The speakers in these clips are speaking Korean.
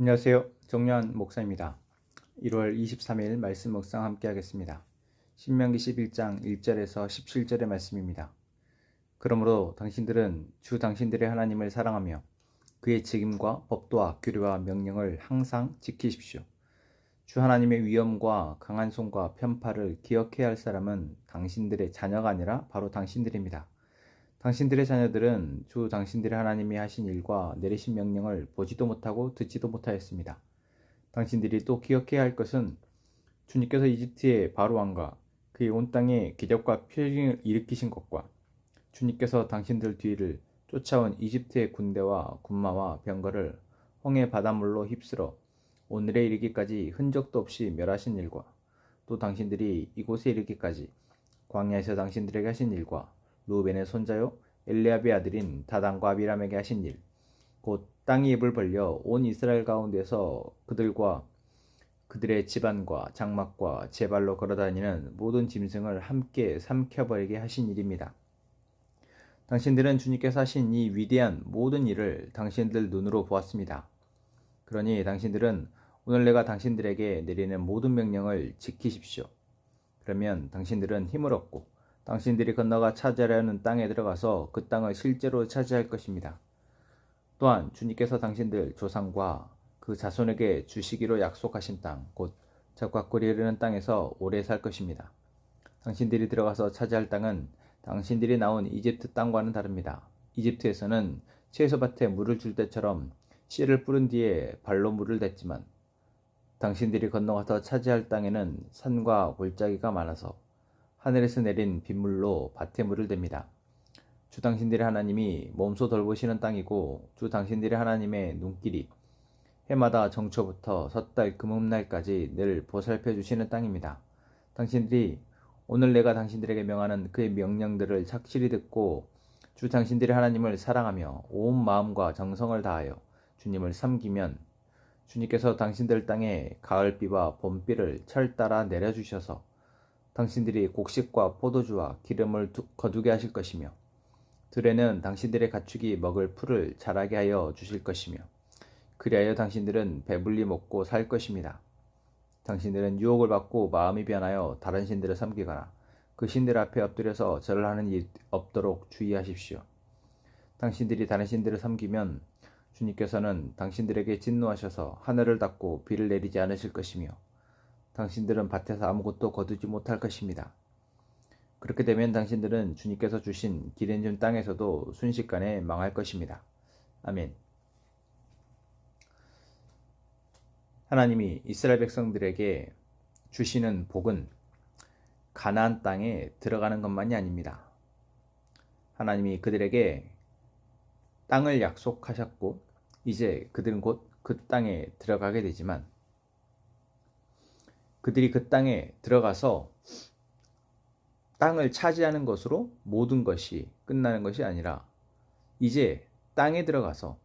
안녕하세요. 정려한 목사입니다. 1월 23일 말씀 묵상 함께 하겠습니다. 신명기 11장 1절에서 17절의 말씀입니다. 그러므로 당신들은 주 당신들의 하나님을 사랑하며 그의 책임과 법도와 규례와 명령을 항상 지키십시오. 주 하나님의 위엄과 강한 손과 편파를 기억해야 할 사람은 당신들의 자녀가 아니라 바로 당신들입니다. 당신들의 자녀들은 주 당신들의 하나님이 하신 일과 내리신 명령을 보지도 못하고 듣지도 못하였습니다. 당신들이 또 기억해야 할 것은 주님께서 이집트의 바로 왕과 그의 온 땅에 기적과 표징을 일으키신 것과 주님께서 당신들 뒤를 쫓아온 이집트의 군대와 군마와 병거를 홍해 바닷물로 휩쓸어 오늘에 이르기까지 흔적도 없이 멸하신 일과 또 당신들이 이곳에 이르기까지 광야에서 당신들에게 하신 일과 루벤의 손자요 엘리압의 아들인 다단과 아비람에게 하신 일, 곧 땅이 입을 벌려 온 이스라엘 가운데서 그들과 그들의 집안과 장막과 제 발로 걸어다니는 모든 짐승을 함께 삼켜버리게 하신 일입니다. 당신들은 주님께서 하신 이 위대한 모든 일을 당신들 눈으로 보았습니다. 그러니 당신들은 오늘 내가 당신들에게 내리는 모든 명령을 지키십시오. 그러면 당신들은 힘을 얻고 당신들이 건너가 차지하려는 땅에 들어가서 그 땅을 실제로 차지할 것입니다. 또한 주님께서 당신들 조상과 그 자손에게 주시기로 약속하신 땅, 곧 젖과 꿀이 흐르는 땅에서 오래 살 것입니다. 당신들이 들어가서 차지할 땅은 당신들이 나온 이집트 땅과는 다릅니다. 이집트에서는 채소밭에 물을 줄 때처럼 씨를 뿌린 뒤에 발로 물을 댔지만 당신들이 건너가서 차지할 땅에는 산과 골짜기가 많아서 하늘에서 내린 빗물로 밭에 물을 댑니다. 주 당신들의 하나님이 몸소 돌보시는 땅이고 주 당신들의 하나님의 눈길이 해마다 정초부터 섣달 금음날까지 늘 보살펴 주시는 땅입니다. 당신들이 오늘 내가 당신들에게 명하는 그의 명령들을 착실히 듣고 주 당신들의 하나님을 사랑하며 온 마음과 정성을 다하여 주님을 섬기면 주님께서 당신들 땅에 가을비와 봄비를 철 따라 내려주셔서 당신들이 곡식과 포도주와 기름을 거두게 하실 것이며 들에는 당신들의 가축이 먹을 풀을 자라게 하여 주실 것이며 그리하여 당신들은 배불리 먹고 살 것입니다. 당신들은 유혹을 받고 마음이 변하여 다른 신들을 섬기거나 그 신들 앞에 엎드려서 절을 하는 일이 없도록 주의하십시오. 당신들이 다른 신들을 섬기면 주님께서는 당신들에게 진노하셔서 하늘을 닫고 비를 내리지 않으실 것이며 당신들은 밭에서 아무것도 거두지 못할 것입니다. 그렇게 되면 당신들은 주님께서 주신 기름 준 땅에서도 순식간에 망할 것입니다. 아멘. 하나님이 이스라엘 백성들에게 주시는 복은 가나안 땅에 들어가는 것만이 아닙니다. 하나님이 그들에게 땅을 약속하셨고 이제 그들은 곧 그 땅에 들어가게 되지만 그들이 그 땅에 들어가서 땅을 차지하는 것으로 모든 것이 끝나는 것이 아니라 이제 땅에 들어가서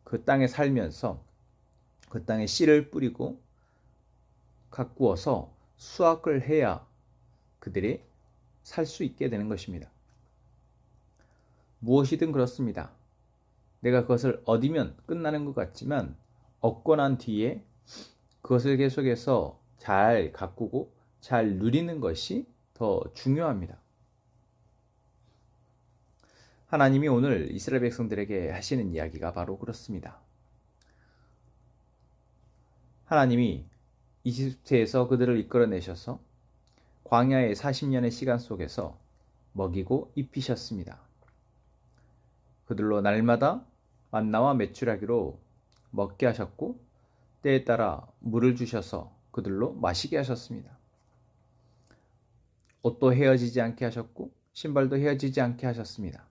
그 땅에 살면서 그 땅에 씨를 뿌리고 가꾸어서 수확을 해야 그들이 살 수 있게 되는 것입니다. 무엇이든 그렇습니다. 내가 그것을 얻으면 끝나는 것 같지만 얻고 난 뒤에 그것을 계속해서 잘 가꾸고 잘 누리는 것이 더 중요합니다. 하나님이 오늘 이스라엘 백성들에게 하시는 이야기가 바로 그렇습니다. 하나님이 이집트에서 그들을 이끌어내셔서 광야의 40년의 시간 속에서 먹이고 입히셨습니다. 그들로 날마다 만나와 메추라기로 먹게 하셨고 때에 따라 물을 주셔서 그들로 마시게 하셨습니다. 옷도 헤어지지 않게 하셨고 신발도 헤어지지 않게 하셨습니다.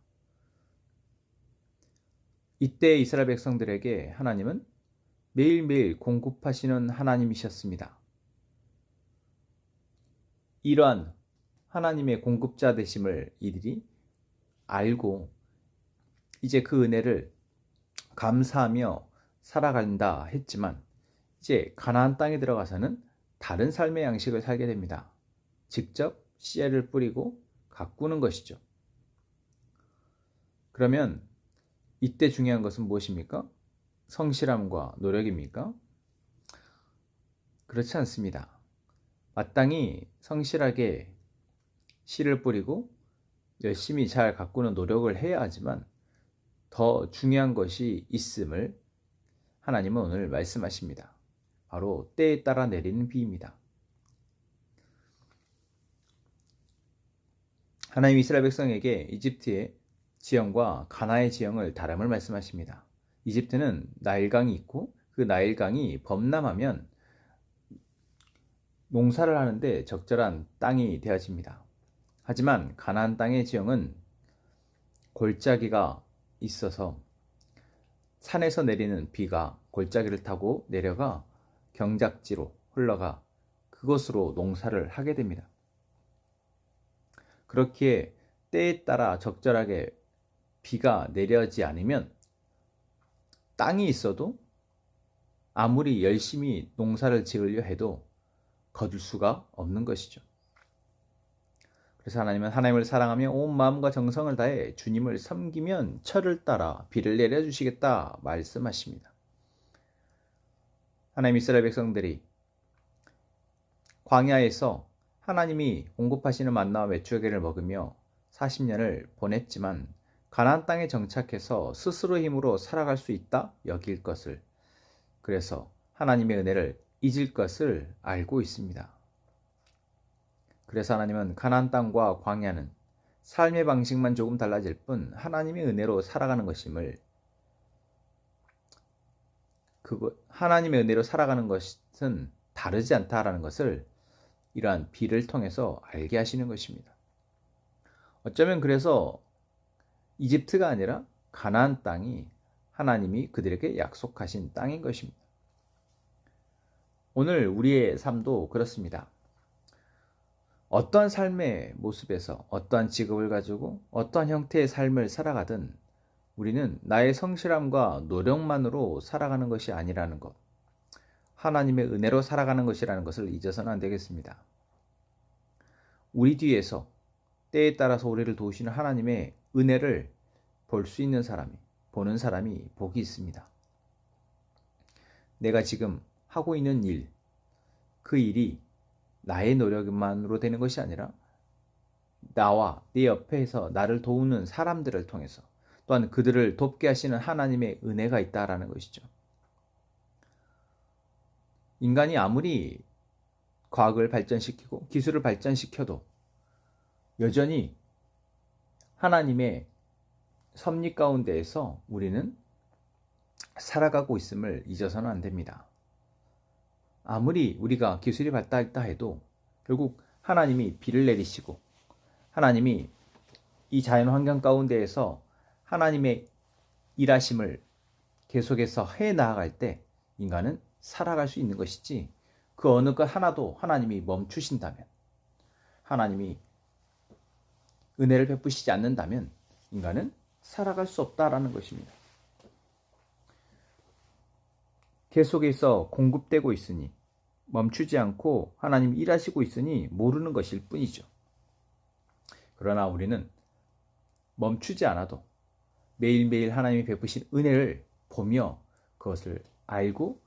이때 이스라엘 백성들에게 하나님은 매일매일 공급하시는 하나님이셨습니다. 이러한 하나님의 공급자 되심을 이들이 알고 이제 그 은혜를 감사하며 살아간다 했지만 이제 가나안 땅에 들어가서는 다른 삶의 양식을 살게 됩니다. 직접 씨앗을 뿌리고 가꾸는 것이죠. 그러면 이때 중요한 것은 무엇입니까? 성실함과 노력입니까? 그렇지 않습니다. 마땅히 성실하게 씨를 뿌리고 열심히 잘 가꾸는 노력을 해야 하지만 더 중요한 것이 있음을 하나님은 오늘 말씀하십니다. 바로 때에 따라 내리는 비입니다. 하나님 이스라엘 백성에게 이집트의 지형과 가나의 지형을 다름을 말씀하십니다. 이집트는 나일강이 있고 그 나일강이 범람하면 농사를 하는데 적절한 땅이 되어집니다. 하지만 가나안 땅의 지형은 골짜기가 있어서 산에서 내리는 비가 골짜기를 타고 내려가 경작지로 흘러가 그것으로 농사를 하게 됩니다. 그렇기에 때에 따라 적절하게 비가 내려지 않으면 땅이 있어도 아무리 열심히 농사를 지으려 해도 거둘 수가 없는 것이죠. 그래서 하나님은 하나님을 사랑하며 온 마음과 정성을 다해 주님을 섬기면 철을 따라 비를 내려주시겠다 말씀하십니다. 하나님 이스라엘 백성들이 광야에서 하나님이 공급하시는 만나와 메추라기를 먹으며 40년을 보냈지만 가나안 땅에 정착해서 스스로의 힘으로 살아갈 수 있다 여길 것을, 그래서 하나님의 은혜를 잊을 것을 알고 있습니다. 그래서 하나님은 가나안 땅과 광야는 삶의 방식만 조금 달라질 뿐 하나님의 은혜로 살아가는 것임을, 하나님의 은혜로 살아가는 것은 다르지 않다라는 것을 이러한 비를 통해서 알게 하시는 것입니다. 어쩌면 그래서 이집트가 아니라 가나안 땅이 하나님이 그들에게 약속하신 땅인 것입니다. 오늘 우리의 삶도 그렇습니다. 어떠한 삶의 모습에서 어떠한 직업을 가지고 어떠한 형태의 삶을 살아가든 우리는 나의 성실함과 노력만으로 살아가는 것이 아니라는 것, 하나님의 은혜로 살아가는 것이라는 것을 잊어서는 안 되겠습니다. 우리 뒤에서 때에 따라서 우리를 도우시는 하나님의 은혜를 볼 수 있는 사람이, 보는 사람이 복이 있습니다. 내가 지금 하고 있는 일, 그 일이 나의 노력만으로 되는 것이 아니라 나와 내 옆에서 나를 도우는 사람들을 통해서 또한 그들을 돕게 하시는 하나님의 은혜가 있다라는 것이죠. 인간이 아무리 과학을 발전시키고 기술을 발전시켜도 여전히 하나님의 섭리 가운데에서 우리는 살아가고 있음을 잊어서는 안 됩니다. 아무리 우리가 기술이 발달했다 해도 결국 하나님이 비를 내리시고 하나님이 이 자연 환경 가운데에서 하나님의 일하심을 계속해서 해 나아갈 때 인간은 살아갈 수 있는 것이지, 그 어느 것 하나도 하나님이 멈추신다면, 하나님이 은혜를 베푸시지 않는다면 인간은 살아갈 수 없다라는 것입니다. 계속해서 공급되고 있으니, 멈추지 않고 하나님이 일하시고 있으니 모르는 것일 뿐이죠. 그러나 우리는 멈추지 않아도 매일매일 하나님이 베푸신 은혜를 보며 그것을 알고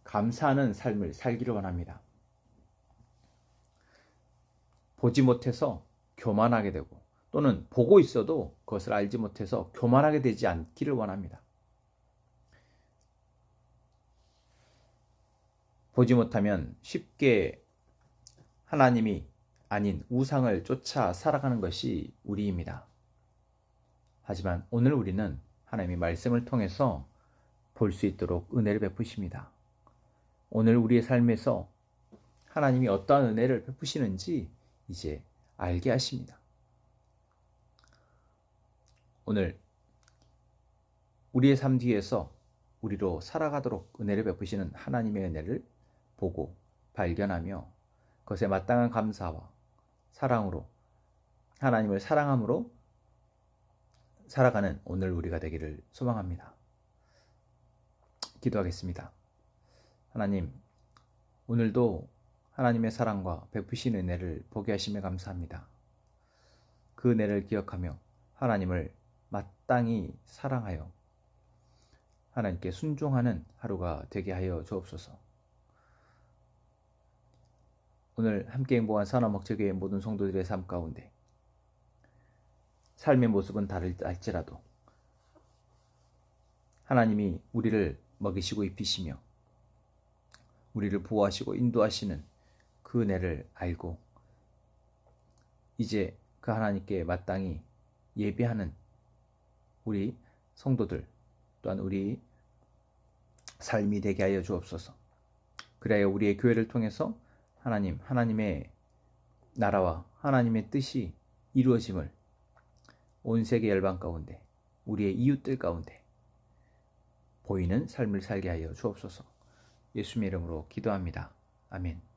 감사하는 삶을 살기를 원합니다. 보지 못해서 교만하게 되고 또는 보고 있어도 그것을 알지 못해서 교만하게 되지 않기를 원합니다. 보지 못하면 쉽게 하나님이 아닌 우상을 쫓아 살아가는 것이 우리입니다. 하지만 오늘 우리는 하나님의 말씀을 통해서 볼 수 있도록 은혜를 베푸십니다. 오늘 우리의 삶에서 하나님이 어떠한 은혜를 베푸시는지 이제 알게 하십니다. 오늘 우리의 삶 뒤에서 우리로 살아가도록 은혜를 베푸시는 하나님의 은혜를 보고 발견하며 그것에 마땅한 감사와 사랑으로, 하나님을 사랑함으로 살아가는 오늘 우리가 되기를 소망합니다. 기도하겠습니다. 하나님, 오늘도 하나님의 사랑과 베푸신 은혜를 보게 하심에 감사합니다. 그 은혜를 기억하며 하나님을 마땅히 사랑하여 하나님께 순종하는 하루가 되게 하여 주옵소서. 오늘 함께 행복한 산화목적교회 모든 성도들의 삶 가운데 삶의 모습은 다를지라도 하나님이 우리를 먹이시고 입히시며 우리를 보호하시고 인도하시는 그 은혜를 알고 이제 그 하나님께 마땅히 예배하는 우리 성도들 또한 우리 삶이 되게 하여 주옵소서. 그래야 우리의 교회를 통해서 하나님의 나라와 하나님의 뜻이 이루어짐을 온 세계 열방 가운데 우리의 이웃들 가운데 보이는 삶을 살게 하여 주옵소서. 예수님의 이름으로 기도합니다. 아멘.